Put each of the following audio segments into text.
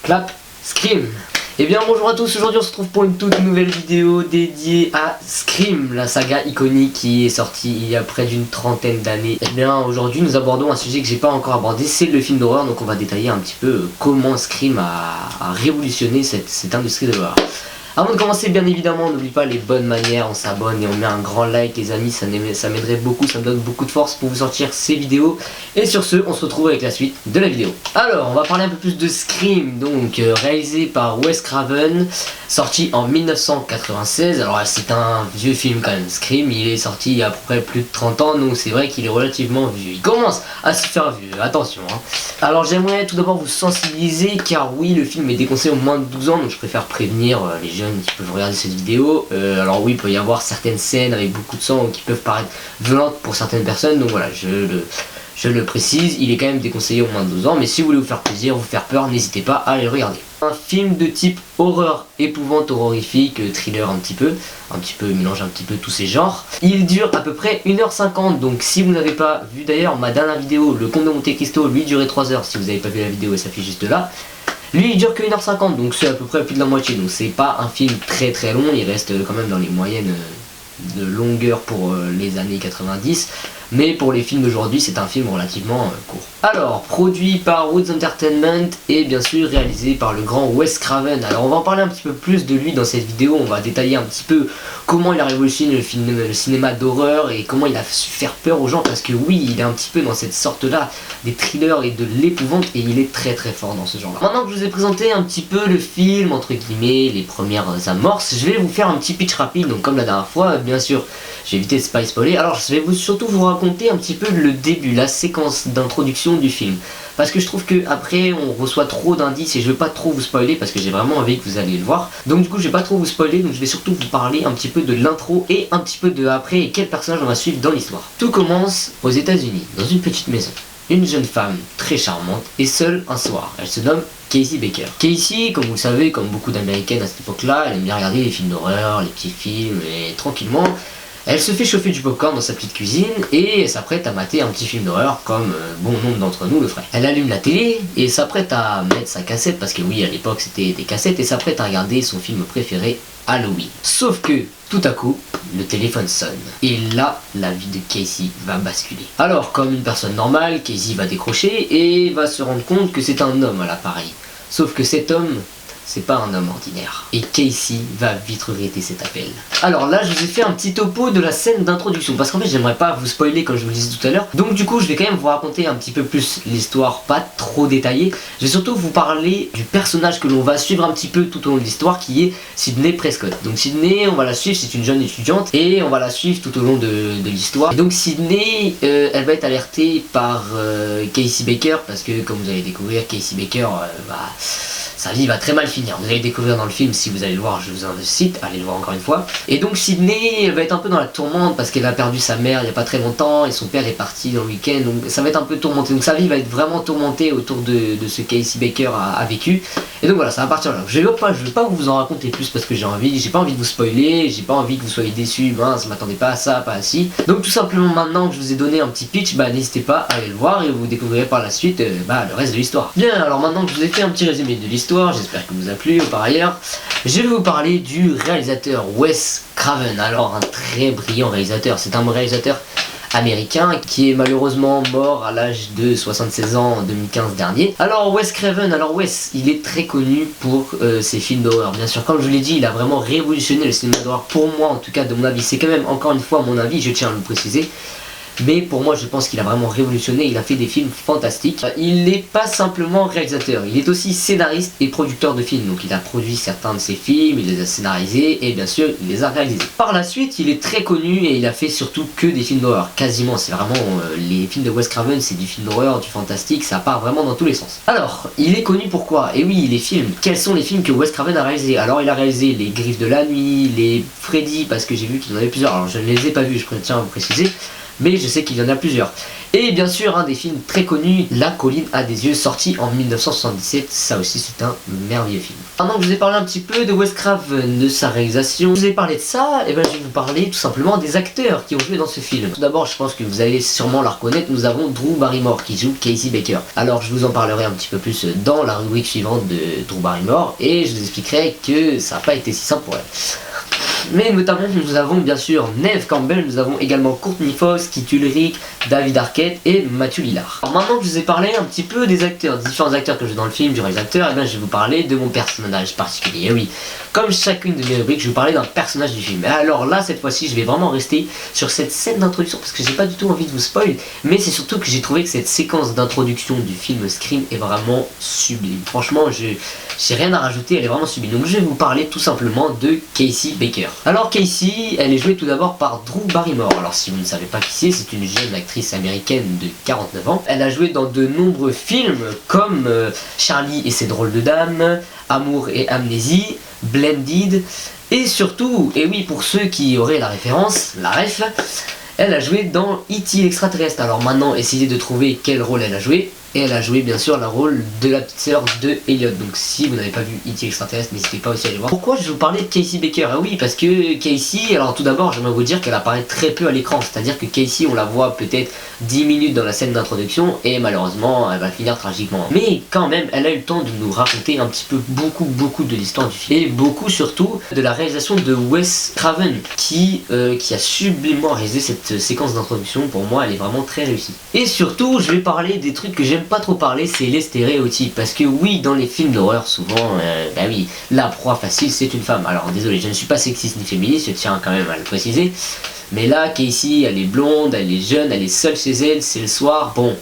clap, Scream. Et bien bonjour à tous, aujourd'hui on se retrouve pour une toute nouvelle vidéo dédiée à Scream, la saga iconique qui est sortie il y a près d'une trentaine d'années. Et bien aujourd'hui nous abordons un sujet que j'ai pas encore abordé, c'est le film d'horreur, donc on va détailler un petit peu comment Scream a révolutionné cette industrie de l'horreur. Avant de commencer, bien évidemment, n'oublie pas les bonnes manières, on s'abonne et on met un grand like les amis, ça m'aiderait beaucoup, ça me donne beaucoup de force pour vous sortir ces vidéos. Et sur ce, on se retrouve avec la suite de la vidéo. Alors, on va parler un peu plus de Scream, donc réalisé par Wes Craven, sorti en 1996. Alors c'est un vieux film quand même, Scream, il est sorti il y a à peu près plus de 30 ans, donc c'est vrai qu'il est relativement vieux. Il commence à se faire vieux, attention. Alors j'aimerais tout d'abord vous sensibiliser, car oui, le film est déconseillé aux moins de 12 ans, donc je préfère prévenir les jeunes qui peuvent regarder cette vidéo. Alors oui, il peut y avoir certaines scènes avec beaucoup de sang qui peuvent paraître violentes pour certaines personnes, donc voilà, je le précise, il est quand même déconseillé aux moins de 12 ans, mais si vous voulez vous faire plaisir, vous faire peur, n'hésitez pas à aller regarder. Un film de type horreur, épouvante, horrifique, thriller un petit peu, il mélange un petit peu tous ces genres. Il dure à peu près 1h50, donc si vous n'avez pas vu d'ailleurs ma dernière vidéo, le Comte de Monte Cristo, lui durait 3 heures, si vous n'avez pas vu la vidéo, elle s'affiche juste là. Lui il dure que 1h50, donc c'est à peu près plus de la moitié, donc c'est pas un film très très long, il reste quand même dans les moyennes de longueur pour les années 90, mais pour les films d'aujourd'hui c'est un film relativement court. Alors, produit par Woods Entertainment et bien sûr réalisé par le grand Wes Craven. Alors on va en parler un petit peu plus de lui dans cette vidéo, on va détailler un petit peu comment il a révolutionné le cinéma d'horreur et comment il a su faire peur aux gens, parce que oui, il est un petit peu dans cette sorte là des thrillers et de l'épouvante, et il est très très fort dans ce genre là. Maintenant que je vous ai présenté un petit peu le film, entre guillemets, les premières amorces, je vais vous faire un petit pitch rapide, donc comme la dernière fois, bien sûr j'ai évité de pas spoiler. Alors je vais surtout vous raconter un petit peu le début, la séquence d'introduction du film, parce que je trouve que après on reçoit trop d'indices et je veux pas trop vous spoiler parce que j'ai vraiment envie que vous alliez le voir. Donc du coup je vais pas trop vous spoiler, donc je vais surtout vous parler un petit peu de l'intro et un petit peu de après et quel personnage on va suivre dans l'histoire. Tout commence aux États-Unis, dans une petite maison. Une jeune femme très charmante est seule un soir. Elle se nomme Casey Baker. Casey, comme vous le savez, comme beaucoup d'américaines à cette époque-là, elle aime bien regarder les films d'horreur, les petits films, et tranquillement elle se fait chauffer du popcorn dans sa petite cuisine et s'apprête à mater un petit film d'horreur comme bon nombre d'entre nous le ferait. Elle allume la télé et s'apprête à mettre sa cassette, parce que oui, à l'époque c'était des cassettes, et s'apprête à regarder son film préféré, Halloween. Sauf que tout à coup, le téléphone sonne et là, la vie de Casey va basculer. Alors, comme une personne normale, Casey va décrocher et va se rendre compte que c'est un homme à l'appareil. Sauf que cet homme, c'est pas un homme ordinaire. Et Casey va vite regretter cet appel. Alors là, je vous ai fait un petit topo de la scène d'introduction, parce qu'en fait, j'aimerais pas vous spoiler comme je vous le disais tout à l'heure. Donc du coup, je vais quand même vous raconter un petit peu plus l'histoire, pas trop détaillée. Je vais surtout vous parler du personnage que l'on va suivre un petit peu tout au long de l'histoire, qui est Sydney Prescott. Donc Sydney, on va la suivre, c'est une jeune étudiante, et on va la suivre tout au long de l'histoire. Et donc Sydney, elle va être alertée par Casey Baker, parce que comme vous allez découvrir, Casey Baker, sa vie va très mal finir. Vous allez le découvrir dans le film, si vous allez le voir, je vous incite à aller le voir encore une fois. Et donc Sydney, elle va être un peu dans la tourmente parce qu'elle a perdu sa mère il n'y a pas très longtemps et son père est parti dans le week-end, donc ça va être un peu tourmenté. Donc sa vie va être vraiment tourmentée autour de ce Casey Baker a vécu. Et donc voilà, ça va partir là. Je vais pas vous en raconter plus parce que j'ai pas envie de vous spoiler, j'ai pas envie que vous soyez déçus, je m'attendais pas à ça, pas à ci. Donc tout simplement, maintenant que je vous ai donné un petit pitch, n'hésitez pas à aller le voir et vous découvrirez par la suite le reste de l'histoire. Bien, alors maintenant que je vous ai fait un petit résumé de l'histoire, j'espère que vous a plu. Par ailleurs, je vais vous parler du réalisateur Wes Craven. Alors un très brillant réalisateur, c'est un réalisateur américain qui est malheureusement mort à l'âge de 76 ans en 2015 dernier. Alors Wes Craven, Wes, il est très connu pour ses films d'horreur. Bien sûr, comme je vous l'ai dit, il a vraiment révolutionné le cinéma d'horreur, pour moi en tout cas, de mon avis. C'est quand même encore une fois mon avis, je tiens à le préciser. Mais pour moi, je pense qu'il a vraiment révolutionné, il a fait des films fantastiques. Il n'est pas simplement réalisateur, il est aussi scénariste et producteur de films. Donc il a produit certains de ses films, il les a scénarisés et bien sûr, il les a réalisés. Par la suite, il est très connu et il a fait surtout que des films d'horreur. Quasiment, c'est vraiment les films de Wes Craven, c'est du film d'horreur, du fantastique, ça part vraiment dans tous les sens. Alors, il est connu pourquoi? Et oui, les films. Quels sont les films que Wes Craven a réalisés? Alors, il a réalisé Les Griffes de la Nuit, les Freddy, parce que j'ai vu qu'il en avait plusieurs. Alors, je ne les ai pas vus, je tiens à vous préciser. mais je sais qu'il y en a plusieurs. Et bien sûr, un des films très connus, La colline a des yeux, sorti en 1977, ça aussi c'est un merveilleux film. Maintenant que je vous ai parlé un petit peu de Wes Craven, de sa réalisation, je vous ai parlé de ça, et ben je vais vous parler tout simplement des acteurs qui ont joué dans ce film. Tout d'abord, je pense que vous allez sûrement la reconnaître, nous avons Drew Barrymore qui joue Casey Baker. Alors je vous en parlerai un petit peu plus dans la rubrique suivante de Drew Barrymore, et je vous expliquerai que ça n'a pas été si simple pour elle. Mais notamment nous avons bien sûr Neve Campbell, nous avons également Courtney Fox, Kit Ulrich, David Arquette et Matthew Lillard. Alors maintenant que je vous ai parlé un petit peu des acteurs, des différents acteurs que je joue dans le film, du réalisateur, et bien je vais vous parler de mon personnage particulier. Et oui, comme chacune de mes rubriques, je vais vous parler d'un personnage du film. Et alors là, cette fois-ci, je vais vraiment rester sur cette scène d'introduction parce que j'ai pas du tout envie de vous spoil, mais c'est surtout que j'ai trouvé que cette séquence d'introduction du film Scream est vraiment sublime. Franchement, j'ai rien à rajouter, elle est vraiment sublime. Donc je vais vous parler tout simplement de Casey Baker. Alors Casey, elle est jouée tout d'abord par Drew Barrymore. Alors si vous ne savez pas qui c'est une jeune actrice américaine de 49 ans. Elle a joué dans de nombreux films comme Charlie et ses drôles de dames, Amour et amnésie, Blended, et surtout, et oui pour ceux qui auraient la référence, la ref, elle a joué dans E.T. l'extraterrestre. Alors maintenant, essayez de trouver quel rôle elle a joué. Et elle a joué bien sûr le rôle de la petite sœur de Elliot. Donc si vous n'avez pas vu E.T. l'extraterrestre, n'hésitez pas aussi à aller voir. Pourquoi je vais vous parler de Casey Baker? Ah oui, parce que Casey, alors tout d'abord j'aimerais vous dire qu'elle apparaît très peu à l'écran. C'est-à-dire que Casey, on la voit peut-être 10 minutes dans la scène d'introduction et malheureusement elle va finir tragiquement. Mais quand même, elle a eu le temps de nous raconter un petit peu beaucoup de l'histoire du film. Et beaucoup surtout de la réalisation de Wes Craven qui a sublimement réalisé cette séquence d'introduction. Pour moi, elle est vraiment très réussie. Et surtout, je vais parler des trucs que j'aime pas trop parler, c'est les stéréotypes. Parce que oui, dans les films d'horreur, souvent, bah oui, la proie facile, c'est une femme. Alors désolé, je ne suis pas sexiste ni féministe, je tiens quand même à le préciser. Mais là, Casey, elle est blonde, elle est jeune, elle est seule chez elle, c'est le soir. Bon,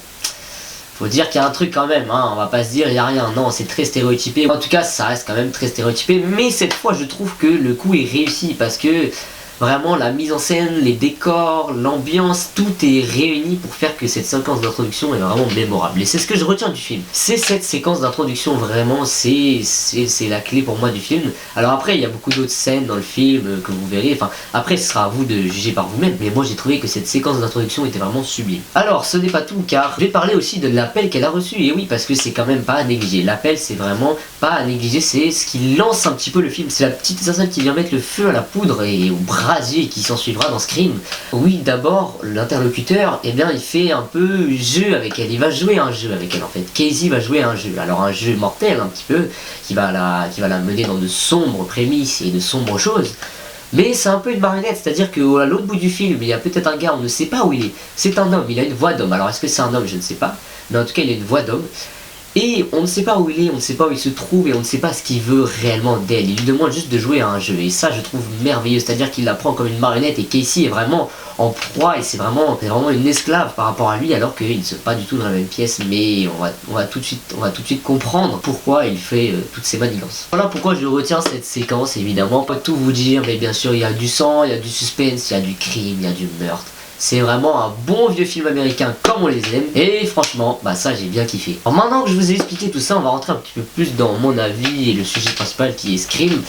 faut dire qu'il y a un truc quand même, hein, on va pas se dire il y a rien, non, c'est très stéréotypé. En tout cas, ça reste quand même très stéréotypé. Mais cette fois, je trouve que le coup est réussi parce que vraiment la mise en scène, les décors, l'ambiance, tout est réuni pour faire que cette séquence d'introduction est vraiment mémorable. Et c'est ce que je retiens du film. C'est cette séquence d'introduction vraiment, c'est la clé pour moi du film. Alors après, il y a beaucoup d'autres scènes dans le film que vous verrez. Enfin, après, ce sera à vous de juger par vous-même. Mais moi, j'ai trouvé que cette séquence d'introduction était vraiment sublime. Alors, ce n'est pas tout, car je vais parler aussi de l'appel qu'elle a reçu. Et oui, parce que c'est quand même pas à négliger. L'appel, c'est vraiment pas à négliger. C'est ce qui lance un petit peu le film. C'est la petite étincelle qui vient mettre le feu à la poudre et au brasier qui s'en suivra dans Scream. Oui, d'abord, l'interlocuteur, eh bien, il fait un peu jeu avec elle. Il va jouer un jeu avec elle, en fait. Casey va jouer un jeu. Alors, un jeu mortel, un petit peu, qui va la mener dans de sombres prémices et de sombres choses. Mais c'est un peu une marionnette, c'est-à-dire qu'à l'autre bout du film, il y a peut-être un gars, on ne sait pas où il est. C'est un homme, il a une voix d'homme. Alors, est-ce que c'est un homme? Je ne sais pas. Mais en tout cas, il a une voix d'homme. Et on ne sait pas où il est, on ne sait pas où il se trouve et on ne sait pas ce qu'il veut réellement d'elle. Il lui demande juste de jouer à un jeu et ça je trouve merveilleux, c'est-à-dire qu'il la prend comme une marionnette et Casey est vraiment en proie et c'est vraiment une esclave par rapport à lui alors qu'ils ne sont pas du tout dans la même pièce, mais on va tout de suite comprendre pourquoi il fait toutes ces manigances. Voilà pourquoi je retiens cette séquence, évidemment, pas tout vous dire, mais bien sûr il y a du sang, il y a du suspense, il y a du crime, il y a du meurtre. C'est vraiment un bon vieux film américain comme on les aime. Et franchement, bah ça j'ai bien kiffé. Alors maintenant que je vous ai expliqué tout ça, on va rentrer un petit peu plus dans mon avis et le sujet principal qui est Scream.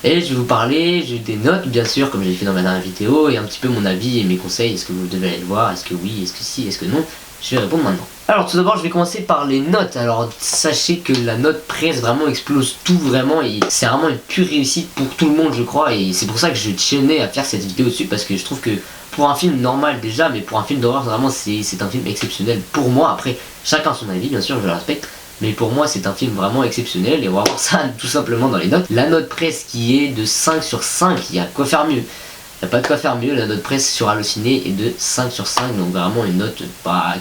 Et je vais vous parler, j'ai des notes bien sûr, comme j'ai fait dans ma dernière vidéo, et un petit peu mon avis et mes conseils. Est-ce que vous devez aller le voir? Est-ce que oui? Est-ce que si? Est-ce que non? Je vais répondre maintenant. Alors tout d'abord je vais commencer par les notes. Alors sachez que la note presse vraiment explose tout vraiment et c'est vraiment une pure réussite pour tout le monde je crois. Et c'est pour ça que je tenais à faire cette vidéo dessus parce que je trouve que pour un film normal déjà, mais pour un film d'horreur vraiment c'est un film exceptionnel pour moi. Après chacun son avis bien sûr, je le respecte. Mais pour moi c'est un film vraiment exceptionnel et on va voir ça tout simplement dans les notes. La note presse qui est de 5 sur 5, il y a quoi faire mieux. Il n'y a pas de quoi faire mieux, la note presse sur Allociné est de 5 sur 5, donc vraiment une note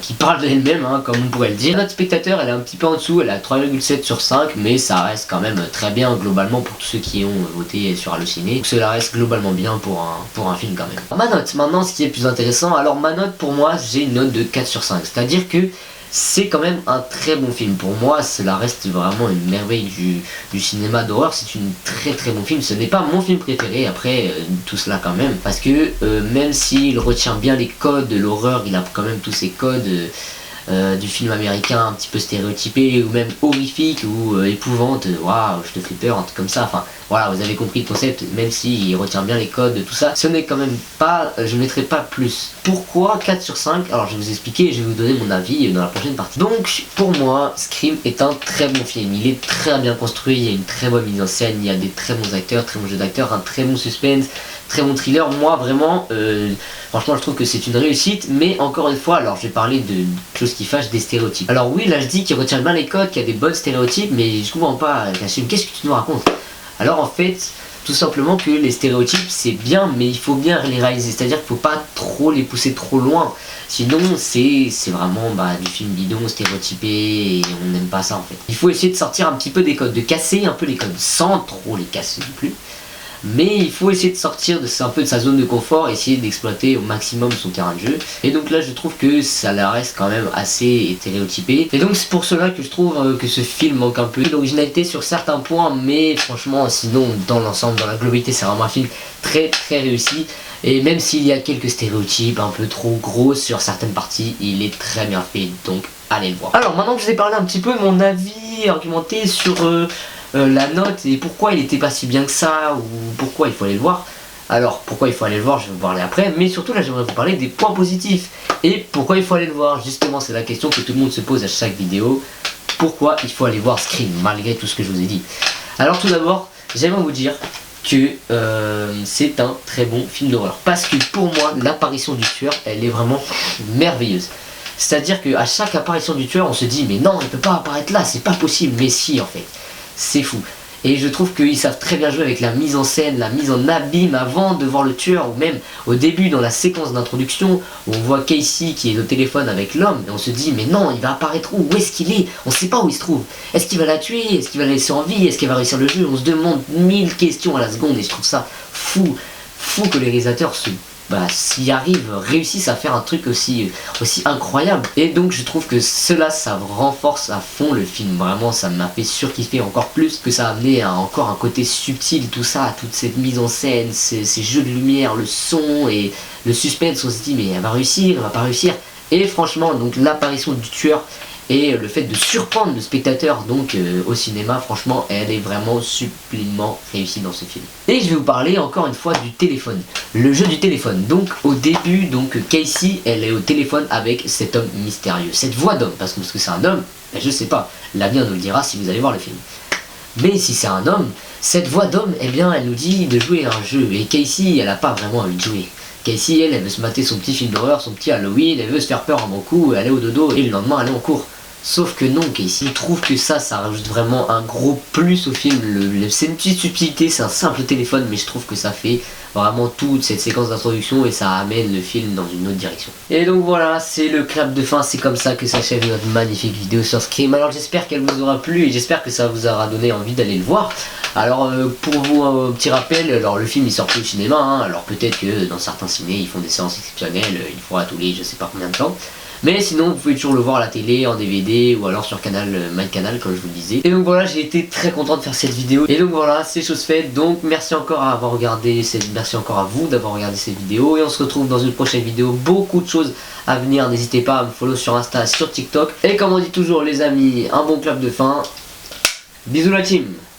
qui parle d'elle-même, hein, comme on pourrait le dire. La note spectateur, elle est un petit peu en dessous, elle est à 3,7 sur 5, mais ça reste quand même très bien globalement pour tous ceux qui ont voté sur Allociné. Donc cela reste globalement bien pour un film quand même. Alors, ma note, maintenant ce qui est plus intéressant, alors ma note pour moi, j'ai une note de 4 sur 5, c'est-à-dire que c'est quand même un très bon film. Pour moi, cela reste vraiment une merveille du cinéma d'horreur. C'est une très bon film. Ce n'est pas mon film préféré, après tout cela quand même. Parce que même s'il retient bien les codes de l'horreur, il a quand même tous ces codes du film américain un petit peu stéréotypé ou même horrifique ou épouvante, waouh je te fais peur, un truc comme ça, enfin voilà, vous avez compris le concept, même s'il retient bien les codes, tout ça, ce n'est quand même pas, je ne mettrai pas plus. Pourquoi 4 sur 5? Alors je vais vous expliquer et je vais vous donner mon avis dans la prochaine partie. Donc pour moi, Scream est un très bon film, il est très bien construit, il y a une très bonne mise en scène, il y a des très bons acteurs, très bons jeux d'acteurs, un très bon suspense, très bon thriller. Moi vraiment, franchement je trouve que c'est une réussite, mais encore une fois, alors je vais parler de choses qui fâchent, des stéréotypes. Alors oui, là je dis qu'il retient bien les codes, qu'il y a des bonnes stéréotypes, mais je comprends pas, Kassim, qu'est-ce que tu nous racontes? Alors en fait, tout simplement que les stéréotypes c'est bien, mais il faut bien les réaliser, c'est-à-dire qu'il faut pas trop les pousser trop loin, sinon c'est vraiment du film bidon, stéréotypé, et on n'aime pas ça en fait. Il faut essayer de sortir un petit peu des codes, de casser un peu les codes, sans trop les casser non plus. Mais il faut essayer de sortir un peu de sa zone de confort, essayer d'exploiter au maximum son terrain de jeu. Et donc là je trouve que ça la reste quand même assez stéréotypé. Et donc c'est pour cela que je trouve que ce film manque un peu d'originalité sur certains points. Mais franchement sinon dans l'ensemble, dans la globalité, c'est vraiment un film très très réussi. Et même s'il y a quelques stéréotypes un peu trop gros sur certaines parties, il est très bien fait, donc allez le voir. Alors maintenant que je vous ai parlé un petit peu de mon avis argumenté sur la note et pourquoi il était pas si bien que ça, ou pourquoi il faut aller le voir. Alors pourquoi il faut aller le voir, je vais vous parler après, mais surtout là j'aimerais vous parler des points positifs. Et pourquoi il faut aller le voir, justement c'est la question que tout le monde se pose à chaque vidéo. Pourquoi il faut aller voir Scream malgré tout ce que je vous ai dit? Alors tout d'abord, j'aimerais vous dire que c'est un très bon film d'horreur, parce que pour moi l'apparition du tueur elle est vraiment merveilleuse. C'est-à-dire qu'à chaque apparition du tueur on se dit mais non il peut pas apparaître là, c'est pas possible, mais si en fait. C'est fou. Et je trouve qu'ils savent très bien jouer avec la mise en scène, la mise en abîme avant de voir le tueur, ou même au début dans la séquence d'introduction où on voit Casey qui est au téléphone avec l'homme et on se dit mais non il va apparaître où est-ce qu'il est? On sait pas où il se trouve. Est-ce qu'il va la tuer? Est-ce qu'il va la laisser en vie? Est-ce qu'il va réussir le jeu? On se demande 1000 questions à la seconde et je trouve ça fou. Fou que les réalisateurs s'y arrivent, réussissent à faire un truc aussi incroyable. Et donc je trouve que cela ça renforce à fond le film, vraiment ça m'a fait surkiffer encore plus, que ça a amené à encore un côté subtil, tout ça, toute cette mise en scène, ces jeux de lumière, le son et le suspense. On se dit mais elle va réussir, elle va pas réussir. Et franchement donc l'apparition du tueur et le fait de surprendre le spectateur donc au cinéma, franchement elle est vraiment sublimement réussie dans ce film. Et je vais vous parler encore une fois du téléphone, le jeu du téléphone. Donc au début donc Casey elle est au téléphone avec cet homme mystérieux, cette voix d'homme, parce que c'est un homme, ben, je sais pas, l'avenir nous le dira si vous allez voir le film. Mais si c'est un homme, cette voix d'homme, eh bien elle nous dit de jouer à un jeu, et Casey elle a pas vraiment envie de jouer. Casey elle veut se mater son petit film d'horreur, son petit Halloween, elle veut se faire peur un bon coup, aller au dodo et le lendemain aller en cours. Sauf que non, Casey trouve que ça rajoute vraiment un gros plus au film. C'est une petite subtilité, c'est un simple téléphone, mais je trouve que ça fait vraiment toute cette séquence d'introduction et ça amène le film dans une autre direction. Et donc voilà, c'est le clap de fin, c'est comme ça que s'achève notre magnifique vidéo sur Scream. Alors j'espère qu'elle vous aura plu et j'espère que ça vous aura donné envie d'aller le voir. Alors pour vous un petit rappel, alors le film il sort plus au cinéma, hein, alors peut-être que dans certains ciné ils font des séances exceptionnelles, une fois tous les je sais pas combien de temps. Mais sinon vous pouvez toujours le voir à la télé, en DVD ou alors sur MyCanal comme je vous le disais. Et donc voilà, j'ai été très content de faire cette vidéo. Et donc voilà, c'est chose faite. Donc merci encore à avoir regardé merci encore à vous d'avoir regardé cette vidéo. Et on se retrouve dans une prochaine vidéo. Beaucoup de choses à venir. N'hésitez pas à me follow sur Insta, sur TikTok. Et comme on dit toujours les amis, un bon clap de fin. Bisous la team.